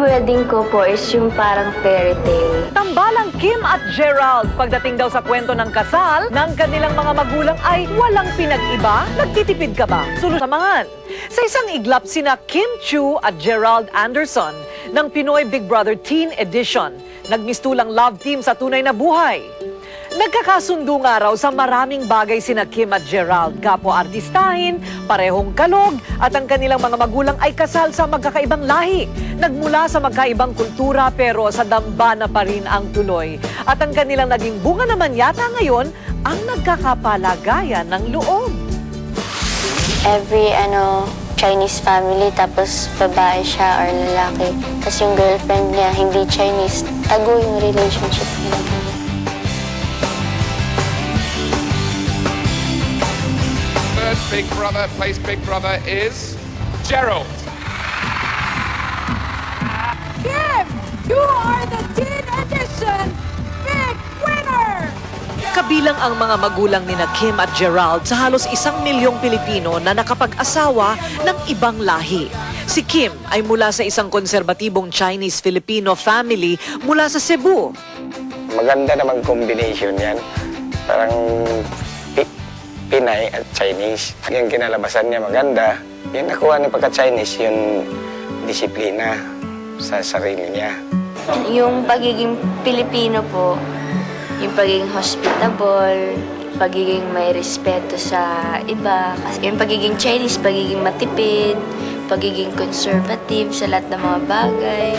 wedding ko po is yung parang fairy tale. Tambalang Kim at Gerald pagdating daw sa kwento ng kasal ng kanilang mga magulang ay walang pinag-iba. Nagtitipid ka ba? Samahan. Sa isang iglap sina Kim Chiu at Gerald Anderson ng Pinoy Big Brother Teen Edition. Nagmistulang love team sa tunay na buhay. Nagkakasundo nga raw sa maraming bagay sina Kim at Gerald. Kapwa-artistahin, parehong kalog, at ang kanilang mga magulang ay kasal sa magkakaibang lahi. Nagmula sa magkaibang kultura pero sa dambana pa rin ang tuloy. At ang kanilang naging bunga naman yata ngayon ang nagkakapalagayan ng loob. Every Chinese family, tapos babae siya or lalaki. Tapos yung girlfriend niya, hindi Chinese. Tago yung relationship nila. Big brother plays Big Brother is Gerald. Kim, you are the Teen Edition Big Winner! Kabilang ang mga magulang nina Kim at Gerald sa halos 1 milyong Pilipino na nakapag-asawa ng ibang lahi. Si Kim ay mula sa isang konserbatibong Chinese-Filipino family mula sa Cebu. Maganda namang combination yan. Parang Pinay at Chinese. Yung kinalabasan niya maganda. Yung nakuha niya pagka-Chinese, yung disiplina sa sarili niya. Yung pagiging Pilipino po, yung pagiging hospitable, pagiging may respeto sa iba, yung pagiging Chinese, pagiging matipid, pagiging conservative sa lahat ng mga bagay.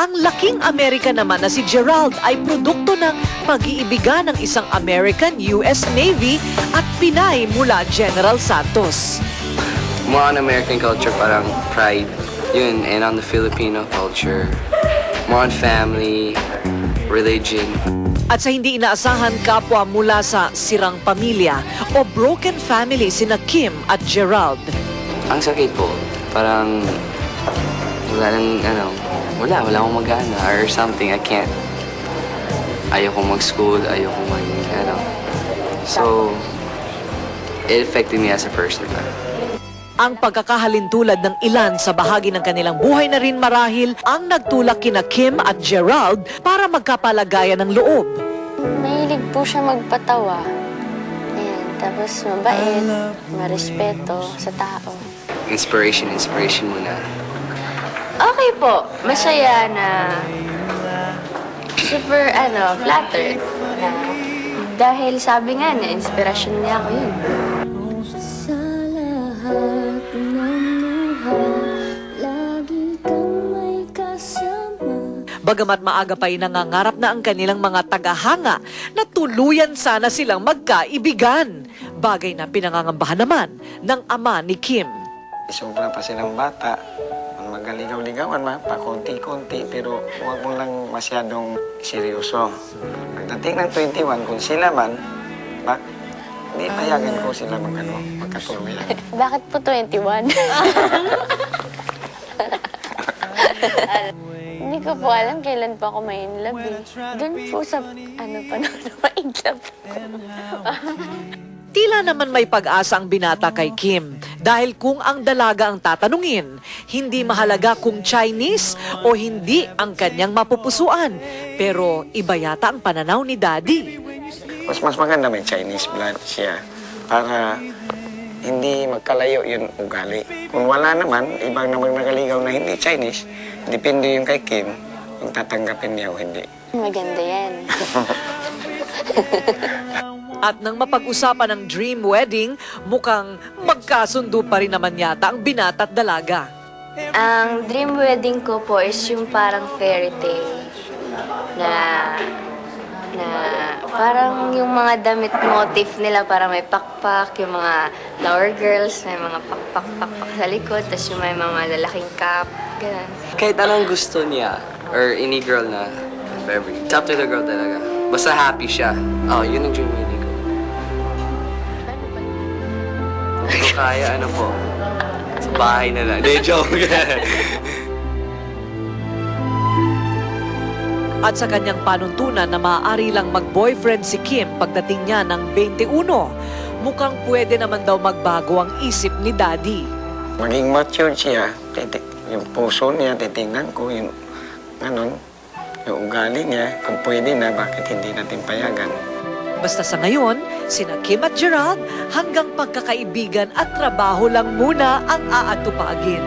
Ang laking Amerika naman na si Gerald ay produkto ng pag-iibigan ng isang American US Navy at Pinay mula General Santos. More on American culture, parang pride. Yun, and on the Filipino culture, more on family, religion. At sa hindi inaasahan kapwa mula sa sirang pamilya o broken family sina Kim at Gerald. Ang sakit po, parang wala wala akong mag-ana or something. I can't. Ayoko mag-school, ayoko So, it affected me as a person. Ang pagkakahalintulad ng ilan sa bahagi ng kanilang buhay na rin marahil ang nagtulak kina Kim at Gerald para magkapalagayan ng loob. Mahilig po siya magpatawa. Ayan. Tapos mabait, marespeto sa tao. Inspiration muna. Okay po. Masaya na super, flattered. Dahil sabi nga na, inspirasyon niya ako yun. Sa lahat ng luha, lagi kang may kasama. Bagamat maaga pa'y nangangarap na ang kanilang mga tagahanga na tuluyan sana silang magkaibigan. Bagay na pinangangambahan naman ng ama ni Kim. Sobra pa silang bata. Magaligaw-ligawan, pa konti-konti, pero huwag mo lang masyadong seryoso. Pagdating ng 21, kung sila man, hindi payagan ko sila magkatuluyan. Bakit po 21? Hindi ko po alam kailan pa ako may in love eh. Doon po sa, panahon na ma-in-love ko. Tila naman may pag-asa ang binata kay Kim dahil kung ang dalaga ang tatanungin, hindi mahalaga kung Chinese o hindi ang kanyang mapupusuan. Pero iba yata ang pananaw ni Daddy. Mas maganda may Chinese blood siya para hindi magkalayo yung ugali. Kung wala naman, ibang namang nagaligaw na hindi Chinese, depende yung kay Kim kung tatanggapin niya o hindi. Maganda yan. At nang mapag-usapan ng dream wedding, mukhang magkasundo pa rin naman yata ang binata at dalaga. Ang dream wedding ko po is yung parang fairy tale na parang yung mga damit motif nila para may pakpak, yung mga flower girls, may mga pakpak sa likod, tapos yung may mga lalaking cap, ganun. Kahit anong gusto niya, or any girl na, it's up to the girl talaga. Basta happy siya. Yun ang dream wedding ko. Kung kaya, po, sa bahay na lang. Hindi, joke. At sa kanyang panuntunan na maaari lang mag-boyfriend si Kim pagdating niya ng 21, mukhang pwede naman daw magbago ang isip ni Daddy. Maging matured siya, yung puso niya, titingnan ko, yung ganun, yung ugali niya, kung pwede na, bakit hindi natin payagan? Basta sa ngayon, sina Kim at Gerald hanggang pagkakaibigan at trabaho lang muna ang aatupagin.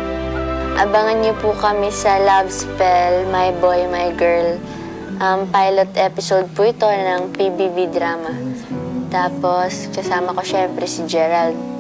Abangan niyo po kami sa Love Spell, My Boy, My Girl. Pilot episode po ito ng PBB drama. Tapos, kasama ko syempre si Gerald.